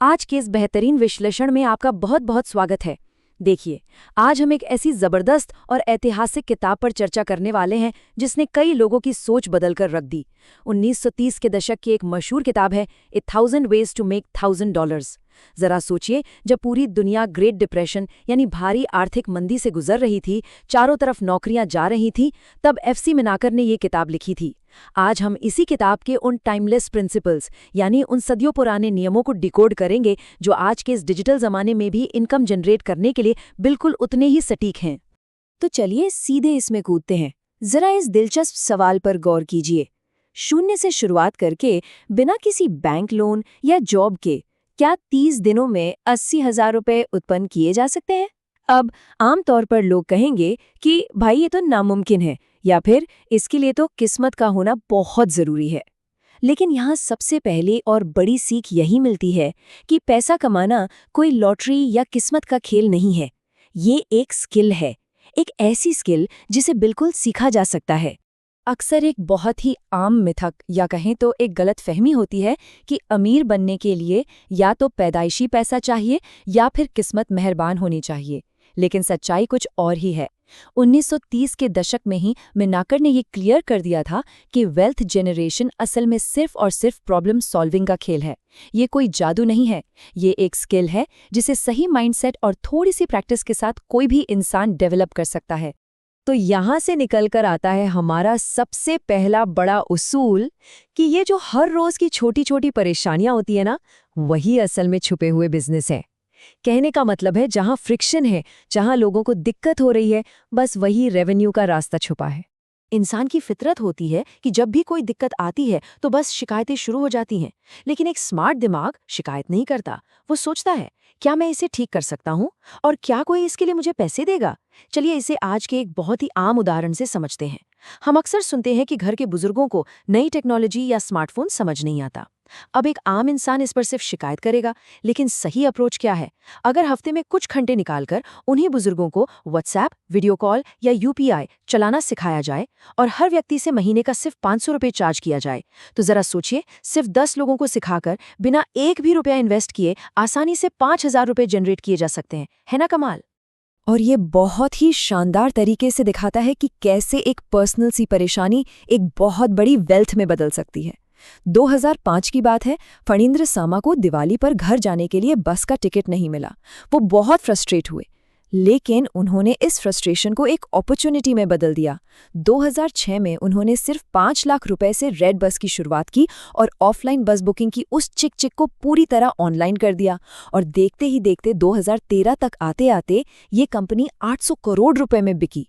आज के इस बेहतरीन विश्लेषण में आपका बहुत बहुत स्वागत है। देखिए, आज हम एक ऐसी जबरदस्त और ऐतिहासिक किताब पर चर्चा करने वाले हैं जिसने कई लोगों की सोच बदलकर रख दी। 1930 के दशक की एक मशहूर किताब है a thousand ways to make $1000। जरा सोचिए, जब पूरी दुनिया ग्रेट डिप्रेशन यानी भारी आर्थिक मंदी से गुजर रही थी, चारों तरफ नौकरियां जा रही थीं, तब एफसी मिनाकर ने ये किताब लिखी थी। आज हम इसी किताब के उन टाइमलेस प्रिंसिपल्स यानी उन सदियों पुराने नियमों को डिकोड करेंगे जो आज के इस डिजिटल जमाने में भी इनकम जनरेट करने के लिए बिल्कुल उतने ही सटीक हैं। तो चलिए सीधे इसमें कूदते हैं। जरा इस दिलचस्प सवाल पर गौर कीजिए। शून्य से शुरुआत करके बिना किसी बैंक लोन या जॉब के क्या 30 दिनों में 80,000 रुपए उत्पन्न किए जा सकते हैं? अब आमतौर पर लोग कहेंगे कि भाई ये तो नामुमकिन है, या फिर इसके लिए तो किस्मत का होना बहुत जरूरी है। लेकिन यहाँ सबसे पहले और बड़ी सीख यही मिलती है कि पैसा कमाना कोई लॉटरी या किस्मत का खेल नहीं है। ये एक स्किल है, एक ऐसी स्किल जिसे बिल्कुल सीखा जा सकता है। अक्सर एक बहुत ही आम मिथक या कहें तो एक गलत फहमी होती है कि अमीर बनने के लिए या तो पैदाइशी पैसा चाहिए या फिर किस्मत मेहरबान होनी चाहिए। लेकिन सच्चाई कुछ और ही है। 1930 के दशक में ही मिनाकर ने ये क्लियर कर दिया था कि वेल्थ जनरेशन असल में सिर्फ और सिर्फ प्रॉब्लम सॉल्विंग का खेल है। ये कोई जादू नहीं है, ये एक स्किल है जिसे सही माइंडसेट और थोड़ी सी प्रैक्टिस के साथ कोई भी इंसान डेवलप कर सकता है। तो यहाँ से निकलकर आता है हमारा सबसे पहला बड़ा उसूल कि ये जो हर रोज की छोटी छोटी परेशानियां होती है ना, वही असल में छुपे हुए बिजनेस है। कहने का मतलब है, जहां फ्रिक्शन है, जहां लोगों को दिक्कत हो रही है, बस वही रेवेन्यू का रास्ता छुपा है। इंसान की फितरत होती है कि जब भी कोई दिक्कत आती है तो बस शिकायतें शुरू हो जाती हैं। लेकिन एक स्मार्ट दिमाग शिकायत नहीं करता, वो सोचता है क्या मैं इसे ठीक कर सकता हूँ और क्या कोई इसके लिए मुझे पैसे देगा। चलिए इसे आज के एक बहुत ही आम उदाहरण से समझते हैं। हम अक्सर सुनते हैं कि घर के बुजुर्गों को नई टेक्नोलॉजी या स्मार्टफोन समझ नहीं आता। अब एक आम इंसान इस पर सिर्फ शिकायत करेगा, लेकिन सही अप्रोच क्या है? अगर हफ्ते में कुछ घंटे निकालकर उन्हीं बुजुर्गों को व्हाट्सएप, वीडियो कॉल या यूपीआई चलाना सिखाया जाए और हर व्यक्ति से महीने का सिर्फ 500 रुपये चार्ज किया जाए, तो जरा सोचिए, सिर्फ 10 लोगों को सिखाकर बिना एक भी रुपया इन्वेस्ट किए आसानी से 5,000 रुपये जनरेट किए जा सकते हैं। है ना कमाल? और ये बहुत ही शानदार तरीके से दिखाता है कि कैसे एक पर्सनल सी परेशानी एक बहुत बड़ी वेल्थ में बदल सकती है। 2005 की बात है। फणींद्र सामा को दिवाली पर घर जाने के लिए बस का टिकट नहीं मिला। वो बहुत फ्रस्ट्रेट हुए, लेकिन उन्होंने इस फ्रस्ट्रेशन को एक अपॉर्चुनिटी में बदल दिया। 2006 में उन्होंने सिर्फ 5 लाख रुपए से रेड बस की शुरुआत की और ऑफलाइन बस बुकिंग की उस चिक को पूरी तरह ऑनलाइन कर दिया। और देखते ही देखते 2013 तक आते आते ये कंपनी 800 करोड़ रुपए में बिकी।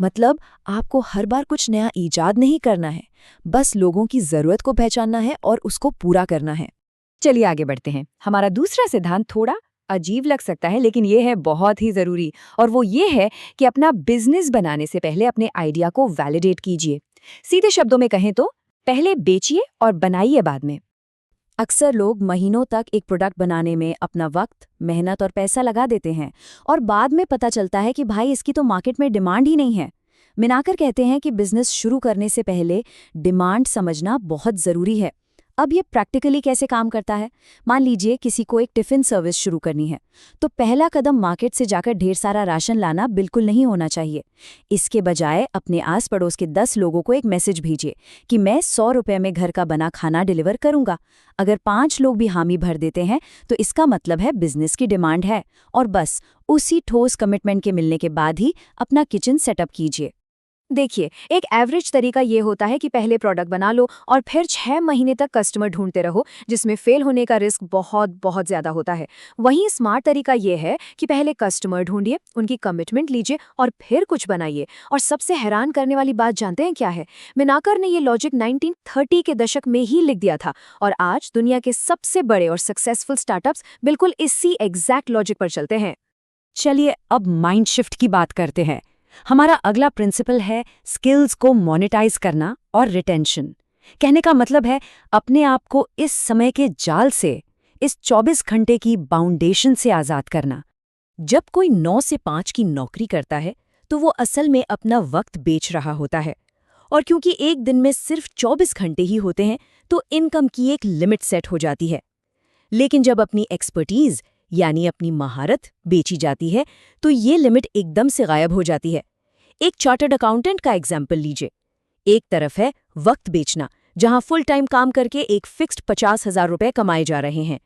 मतलब आपको हर बार कुछ नया ईजाद नहीं करना है, बस लोगों की जरूरत को पहचानना है और उसको पूरा करना है। चलिए आगे बढ़ते हैं। हमारा दूसरा सिद्धांत थोड़ा अजीब लग सकता है, लेकिन ये है बहुत ही जरूरी, और वो ये है कि अपना बिजनेस बनाने से पहले अपने आइडिया को वैलिडेट कीजिए। सीधे शब्दों में कहें तो पहले बेचिए और बनाइए बाद में। अक्सर लोग महीनों तक एक प्रोडक्ट बनाने में अपना वक्त, मेहनत और पैसा लगा देते हैं और बाद में पता चलता है कि भाई इसकी तो मार्केट में डिमांड ही नहीं है। मिनाकर कहते हैं कि बिजनेस शुरू करने से पहले डिमांड समझना बहुत ज़रूरी है। अब ये प्रैक्टिकली कैसे काम करता है? मान लीजिए किसी को एक टिफ़िन सर्विस शुरू करनी है, तो पहला कदम मार्केट से जाकर ढेर सारा राशन लाना बिल्कुल नहीं होना चाहिए। इसके बजाय अपने आस पड़ोस के 10 लोगों को एक मैसेज भेजिए कि मैं 100 रुपये में घर का बना खाना डिलीवर करूंगा। अगर 5 लोग भी हामी भर देते हैं तो इसका मतलब है बिजनेस की डिमांड है, और बस उसी ठोस कमिटमेंट के मिलने के बाद ही अपना किचन सेटअप कीजिए। देखिए, एक एवरेज तरीका ये होता है कि पहले प्रोडक्ट बना लो और फिर 6 महीने तक कस्टमर ढूंढते रहो, जिसमें फेल होने का रिस्क बहुत बहुत ज्यादा होता है। वहीं स्मार्ट तरीका ये है कि पहले कस्टमर ढूंढिए, उनकी कमिटमेंट लीजिए और फिर कुछ बनाइए। और सबसे हैरान करने वाली बात जानते हैं क्या है? मिनाकर ने ये लॉजिक 1930 के दशक में ही लिख दिया था, और आज दुनिया के सबसे बड़े और सक्सेसफुल स्टार्टअप्स बिल्कुल इसी एग्जैक्ट लॉजिक पर चलते हैं। चलिए अब माइंड शिफ्ट की बात करते हैं। हमारा अगला प्रिंसिपल है स्किल्स को मोनेटाइज करना और रिटेंशन। कहने का मतलब है अपने आप को इस समय के जाल से, इस 24 घंटे की बाउंडेशन से आज़ाद करना। जब कोई 9 से 5 की नौकरी करता है तो वो असल में अपना वक्त बेच रहा होता है, और क्योंकि एक दिन में सिर्फ 24 घंटे ही होते हैं तो इनकम की एक लिमिट सेट हो जाती है। लेकिन जब अपनी एक्सपर्टीज यानी अपनी महारत बेची जाती है तो ये लिमिट एकदम से गायब हो जाती है। एक चार्टर्ड अकाउंटेंट का एग्जाम्पल लीजिए। एक तरफ है वक्त बेचना, जहां फुल टाइम काम करके एक फिक्स्ड 50,000 रुपए कमाए जा रहे हैं।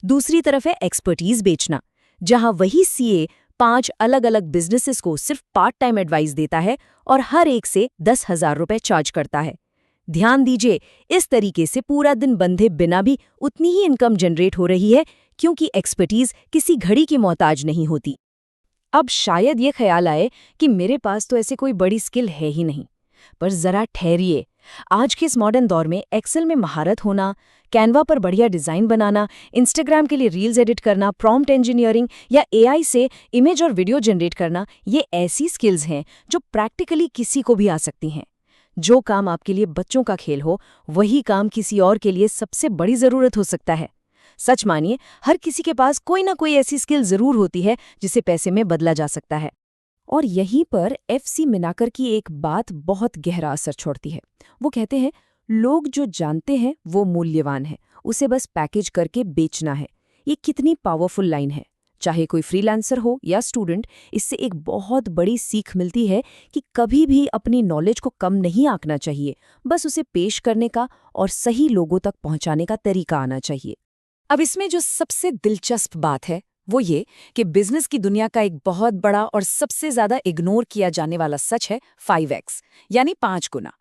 दूसरी तरफ है एक्सपर्टीज बेचना, जहां वही सीए 5 अलग अलग बिजनेसेस को सिर्फ पार्ट टाइम एडवाइस देता है और हर एक से 10,000 रुपए चार्ज करता है। ध्यान दीजिए, इस तरीके से पूरा दिन बंधे बिना भी उतनी ही इनकम जनरेट हो रही है, क्योंकि एक्सपर्टीज किसी घड़ी की मोहताज नहीं होती। अब शायद ये ख्याल आए कि मेरे पास तो ऐसे कोई बड़ी स्किल है ही नहीं, पर जरा ठहरिए। आज के इस मॉडर्न दौर में एक्सेल में महारत होना, कैनवा पर बढ़िया डिजाइन बनाना, इंस्टाग्राम के लिए रील्स एडिट करना, प्रॉम्प्ट इंजीनियरिंग या एआई से इमेज और वीडियो जनरेट करना, ये ऐसी स्किल्स हैं जो प्रैक्टिकली किसी को भी आ सकती हैं। जो काम आपके लिए बच्चों का खेल हो, वही काम किसी और के लिए सबसे बड़ी जरूरत हो सकता है। सच मानिए, हर किसी के पास कोई ना कोई ऐसी स्किल जरूर होती है जिसे पैसे में बदला जा सकता है। और यहीं पर एफसी मिनाकर की एक बात बहुत गहरा असर छोड़ती है। वो कहते हैं, लोग जो जानते हैं वो मूल्यवान है, उसे बस पैकेज करके बेचना है। ये कितनी पावरफुल लाइन है। चाहे कोई फ्रीलांसर हो या स्टूडेंट, इससे एक बहुत बड़ी सीख मिलती है कि कभी भी अपनी नॉलेज को कम नहीं आंकना चाहिए, बस उसे पेश करने का और सही लोगों तक पहुंचाने का तरीका आना चाहिए। अब इसमें जो सबसे दिलचस्प बात है वो ये कि बिजनेस की दुनिया का एक बहुत बड़ा और सबसे ज्यादा इग्नोर किया जाने वाला सच है 5x, यानी 5 गुना।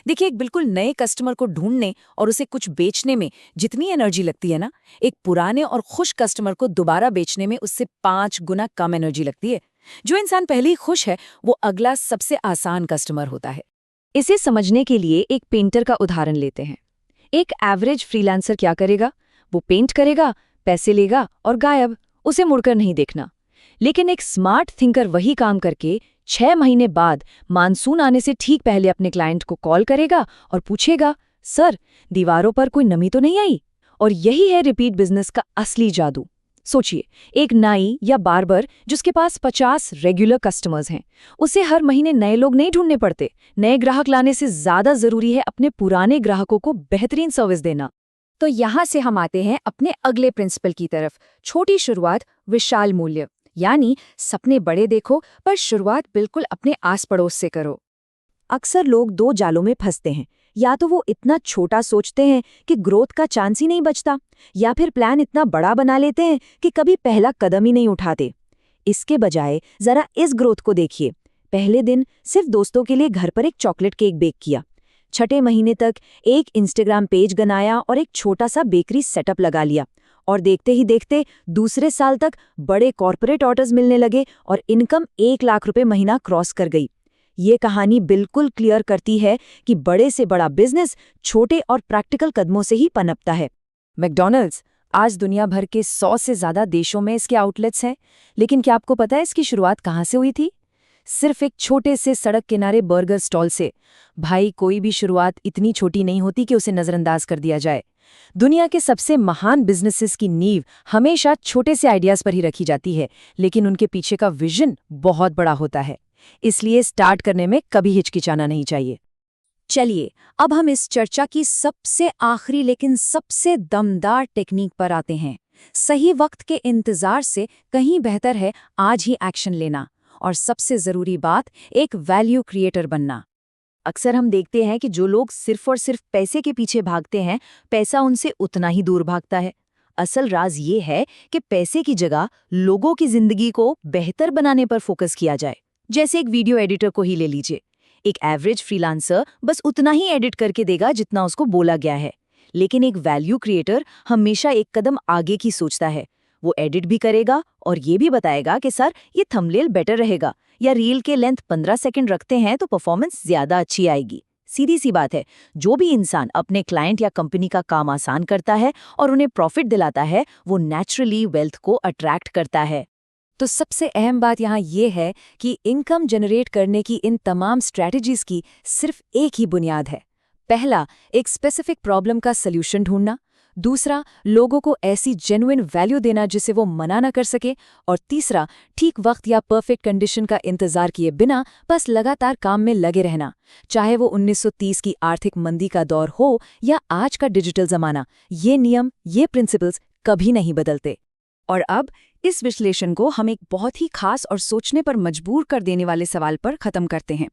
देखिए, एक बिल्कुल नए कस्टमर को ढूंढने और उसे कुछ बेचने में जितनी एनर्जी लगती है ना, एक पुराने और खुश कस्टमर को दोबारा बेचने में उससे 5 गुना कम एनर्जी लगती है। जो इंसान पहले ही खुश है, वो अगला सबसे आसान कस्टमर होता है। इसे समझने के लिए एक पेंटर का उदाहरण लेते हैं। एक एवरेज फ्रीलांसर क्या करेगा? वो पेंट करेगा, पैसे लेगा और गायब, उसे मुड़कर नहीं देखना। लेकिन एक स्मार्ट थिंकर वही काम करके 6 महीने बाद मानसून आने से ठीक पहले अपने क्लाइंट को कॉल करेगा और पूछेगा, सर, दीवारों पर कोई नमी तो नहीं आई? और यही है रिपीट बिजनेस का असली जादू। सोचिए, एक नाई या बार्बर जिसके पास 50 रेगुलर कस्टमर्स हैं, उसे हर महीने नए लोग नहीं ढूंढने पड़ते। नए ग्राहक लाने से ज्यादा जरूरी है अपने पुराने ग्राहकों को बेहतरीन सर्विस देना। तो यहाँ से हम आते हैं अपने अगले प्रिंसिपल की तरफ। छोटी शुरुआत, विशाल मूल्य। यानी सपने बड़े देखो, पर शुरुआत बिल्कुल अपने आस पड़ोस से करो। अक्सर लोग 2 जालों में फंसते हैं। या तो वो इतना छोटा सोचते हैं कि ग्रोथ का चांस ही नहीं बचता, या फिर प्लान इतना बड़ा बना लेते हैं कि कभी पहला कदम ही नहीं उठाते। इसके बजाय जरा इस ग्रोथ को देखिए। पहले दिन सिर्फ दोस्तों के लिए घर पर एक चॉकलेट केक बेक किया। 6 महीने तक एक इंस्टाग्राम पेज बनाया और एक छोटा सा बेकरी सेटअप लगा लिया। और देखते ही देखते दूसरे साल तक बड़े कॉर्पोरेट ऑर्डर्स मिलने लगे और इनकम 1 लाख रुपए महीना क्रॉस कर गई। ये कहानी बिल्कुल क्लियर करती है कि बड़े से बड़ा बिजनेस छोटे और प्रैक्टिकल कदमों से ही पनपता है। मैकडॉनल्ड्स आज दुनिया भर के 100 से ज्यादा देशों में इसके आउटलेट्स हैं। लेकिन क्या आपको पता है इसकी शुरुआत कहाँ से हुई थी? सिर्फ एक छोटे से सड़क किनारे बर्गर स्टॉल से। भाई, कोई भी शुरुआत इतनी छोटी नहीं होती कि उसे नजरअंदाज कर दिया जाए। दुनिया के सबसे महान बिजनेसेस की नींव हमेशा छोटे से आइडियाज पर ही रखी जाती है, लेकिन उनके पीछे का विजन बहुत बड़ा होता है। इसलिए स्टार्ट करने में कभी हिचकिचाना नहीं चाहिए। चलिए, अब हम इस चर्चा की सबसे आखिरी लेकिन सबसे दमदार टेक्निक पर आते हैं। सही वक्त के इंतजार से कहीं बेहतर है आज ही एक्शन लेना। और सबसे जरूरी बात, एक वैल्यू क्रिएटर बनना। अक्सर हम देखते हैं कि जो लोग सिर्फ और सिर्फ पैसे के पीछे भागते हैं, पैसा उनसे उतना ही दूर भागता है। असल राज ये है कि पैसे की जगह लोगों की जिंदगी को बेहतर बनाने पर फोकस किया जाए। जैसे एक वीडियो एडिटर को ही ले लीजिए। एक एवरेज फ्रीलांसर बस उतना ही एडिट करके देगा जितना उसको बोला गया है, लेकिन एक वैल्यू क्रिएटर हमेशा एक कदम आगे की सोचता है। वो एडिट भी करेगा और ये भी बताएगा कि सर, ये थंबनेल बेटर रहेगा, या रील के लेंथ 15 सेकंड रखते हैं तो परफॉर्मेंस ज्यादा अच्छी आएगी। सीधी सी बात है, जो भी इंसान अपने क्लाइंट या कंपनी का काम आसान करता है और उन्हें प्रॉफिट दिलाता है, वो नेचुरली वेल्थ को अट्रैक्ट करता है। तो सबसे अहम बात यहाँ ये है कि इनकम जनरेट करने की इन तमाम स्ट्रैटेजीज की सिर्फ एक ही बुनियाद है। पहला, एक स्पेसिफिक प्रॉब्लम का सल्यूशन ढूंढना। दूसरा, लोगों को ऐसी जेन्युइन वैल्यू देना जिसे वो मना न कर सके। और तीसरा, ठीक वक्त या परफेक्ट कंडीशन का इंतजार किए बिना बस लगातार काम में लगे रहना। चाहे वो 1930 की आर्थिक मंदी का दौर हो या आज का डिजिटल जमाना, ये नियम, ये प्रिंसिपल्स कभी नहीं बदलते। और अब इस विश्लेषण को हम एक बहुत ही खास और सोचने पर मजबूर कर देने वाले सवाल पर खत्म करते हैं।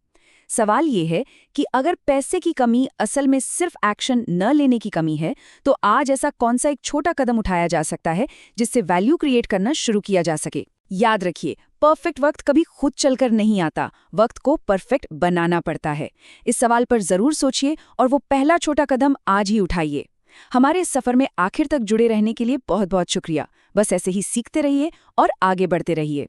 सवाल ये है कि अगर पैसे की कमी असल में सिर्फ एक्शन न लेने की कमी है, तो आज ऐसा कौन सा एक छोटा कदम उठाया जा सकता है जिससे वैल्यू क्रिएट करना शुरू किया जा सके। याद रखिए, परफेक्ट वक्त कभी खुद चलकर नहीं आता, वक्त को परफेक्ट बनाना पड़ता है। इस सवाल पर जरूर सोचिए और वो पहला छोटा कदम आज ही उठाइए। हमारे इस सफर में आखिर तक जुड़े रहने के लिए बहुत बहुत शुक्रिया। बस ऐसे ही सीखते रहिए और आगे बढ़ते रहिए।